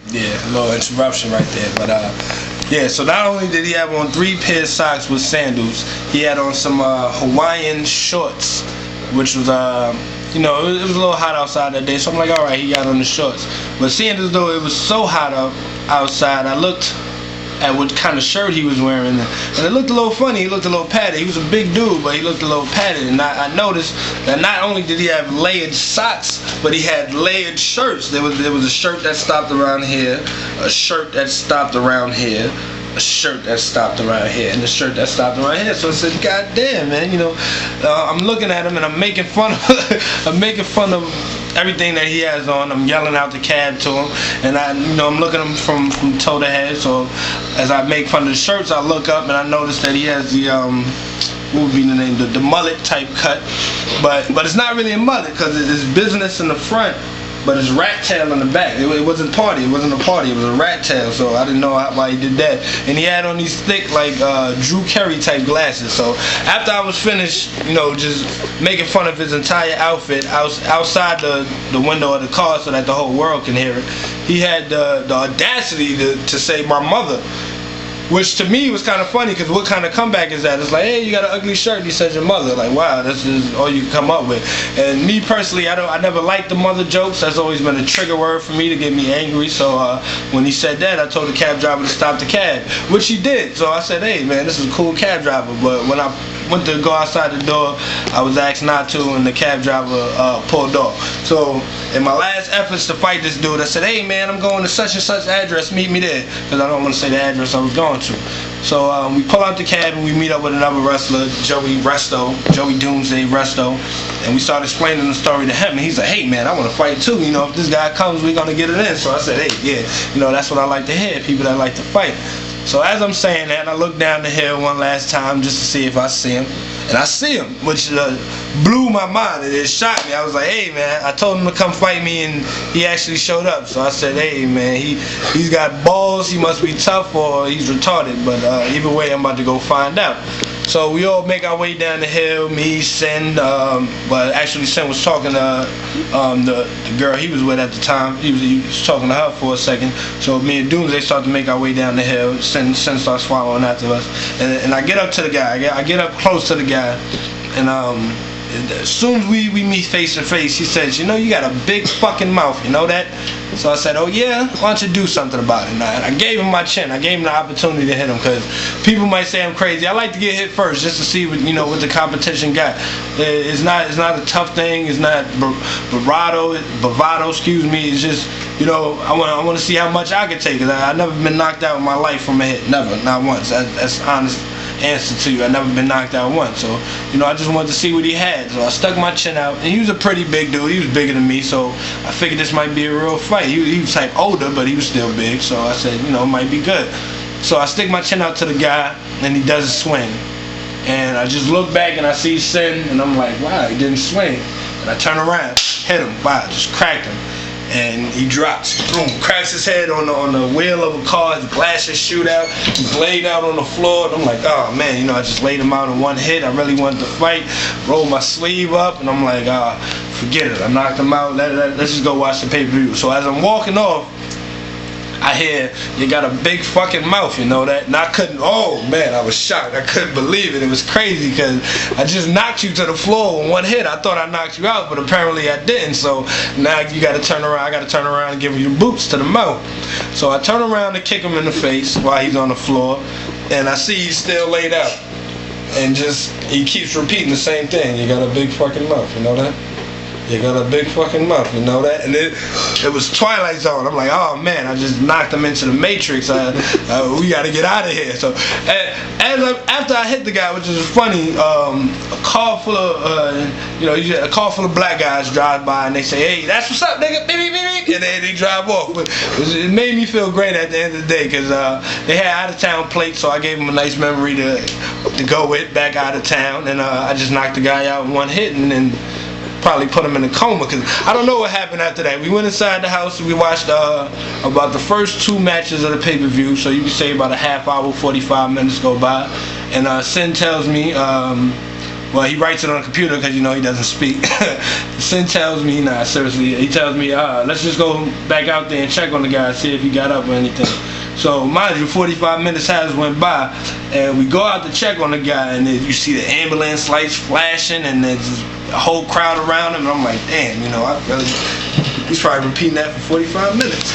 Yeah, a little interruption right there, but yeah. So not only did he have on 3 pair of socks with sandals, he had on some Hawaiian shorts, which was you know, it was a little hot outside that day. So I'm like, all right, he got on the shorts. But seeing as though it was so hot outside, I looked at what kind of shirt he was wearing, and it looked a little funny. He looked a little padded. He was a big dude, but he looked a little padded. And I noticed that not only did he have layered socks, but he had layered shirts. There was a shirt that stopped around here, a shirt that stopped around here, a shirt that stopped around here, and a shirt that stopped around here. So I said, God damn, man, you know, I'm looking at him and I'm making fun of everything that he has on. I'm yelling out the cab to him, and I'm looking at him from toe to head. So as I make fun of the shirts, I look up and I notice that he has the what would be the name, the mullet type cut, but it's not really a mullet because it's business in the front, but it's rat tail in the back. It wasn't a party. It was a rat tail. So I didn't know why he did that. And he had on these thick, like Drew Carey type glasses. So after I was finished, you know, just making fun of his entire outfit outside the window of the car so that the whole world can hear it, he had the audacity to say my mother. Which to me was kind of funny, because what kind of comeback is that? It's like, hey, you got an ugly shirt, he says your mother. Like, wow, this is all you can come up with. And me personally, I never liked the mother jokes. That's always been a trigger word for me to get me angry. So when he said that, I told the cab driver to stop the cab, which he did. So I said, hey man, this is a cool cab driver. But when I went to go outside the door, I was asked not to, and the cab driver pulled off. So in my last efforts to fight this dude, I said, hey man, I'm going to such and such address, meet me there, because I don't want to say the address I was going to. So we pull out the cab and we meet up with another wrestler, Joey Doomsday Resto, and we start explaining the story to him, and he's like, hey man, I want to fight too, you know, if this guy comes, we're going to get it in. So I said, hey, yeah, you know, that's what I like to hear, people that like to fight. So as I'm saying that, I look down the hill one last time just to see if I see him. And I see him, which blew my mind. It shocked me. I was like, hey man, I told him to come fight me, and he actually showed up. So I said, hey man, he's got balls, he must be tough, or he's retarded. But either way, I'm about to go find out. So we all make our way down the hill, me, Sin, but actually Sin was talking to the girl he was with at the time. He was talking to her for a second. So me and Doomsday start to make our way down the hill. Sin starts following after us. And I get up to the guy. I get up close to the guy. And as soon as we meet face to face, he says, you know, you got a big fucking mouth, you know that? So I said, oh yeah? Why don't you do something about it? And I gave him my chin. I gave him the opportunity to hit him, because people might say I'm crazy. I like to get hit first just to see what, you know, what the competition got. It's not a tough thing. It's not bravado, excuse me. It's just, you know, I want to see how much I can take. I've never been knocked out in my life from a hit. Never, not once. That's honest answer to you. I've never been knocked out once. So, you know, I just wanted to see what he had. So I stuck my chin out, and he was a pretty big dude. He was bigger than me, so I figured this might be a real fight. He was like older, but he was still big, so I said, you know, it might be good. So I stick my chin out to the guy, and he does a swing. And I just look back and I see Sin, and I'm like, wow, he didn't swing. And I turn around, hit him, wow, just cracked him. And he drops, boom, cracks his head on the wheel of a car, his glasses shoot out, he's laid out on the floor, and I'm like, oh man, you know, I just laid him out in one hit. I really wanted to fight, rolled my sleeve up, and I'm like, forget it, I knocked him out, let's just go watch the pay-per-view. So as I'm walking off, I hear, you got a big fucking mouth, you know that? And I couldn't, oh man, I was shocked. I couldn't believe it. It was crazy, because I just knocked you to the floor in one hit. I thought I knocked you out, but apparently I didn't. So now you got to turn around. I got to turn around and give you the boots to the mouth. So I turn around to kick him in the face while he's on the floor, and I see he's still laid out. And just, he keeps repeating the same thing. You got a big fucking mouth, you know that? You got a big fucking mouth, you know that? And it was Twilight Zone. I'm like, oh man, I just knocked him into the Matrix. We got to get out of here. So after I hit the guy, which is funny, a car full of a car full of black guys drive by, and they say, hey, that's what's up, nigga, beep, beep, beep, and then they drive off. But it made me feel great at the end of the day, because they had out of town plates, so I gave them a nice memory to go with back out of town, and I just knocked the guy out in one hit, and then probably put him in a coma, because I don't know what happened after that. We went inside the house, we watched about the first 2 matches of the pay-per-view, so you can say about a half hour, 45 minutes go by, and Sin tells me Well, he writes it on a computer because, you know, he doesn't speak. Sin tells me, nah, seriously, he tells me, let's just go back out there and check on the guy, see if he got up or anything. So, mind you, 45 minutes has went by, and we go out to check on the guy, and then you see the ambulance lights flashing, and there's a whole crowd around him, and I'm like, damn, you know, he's probably repeating that for 45 minutes.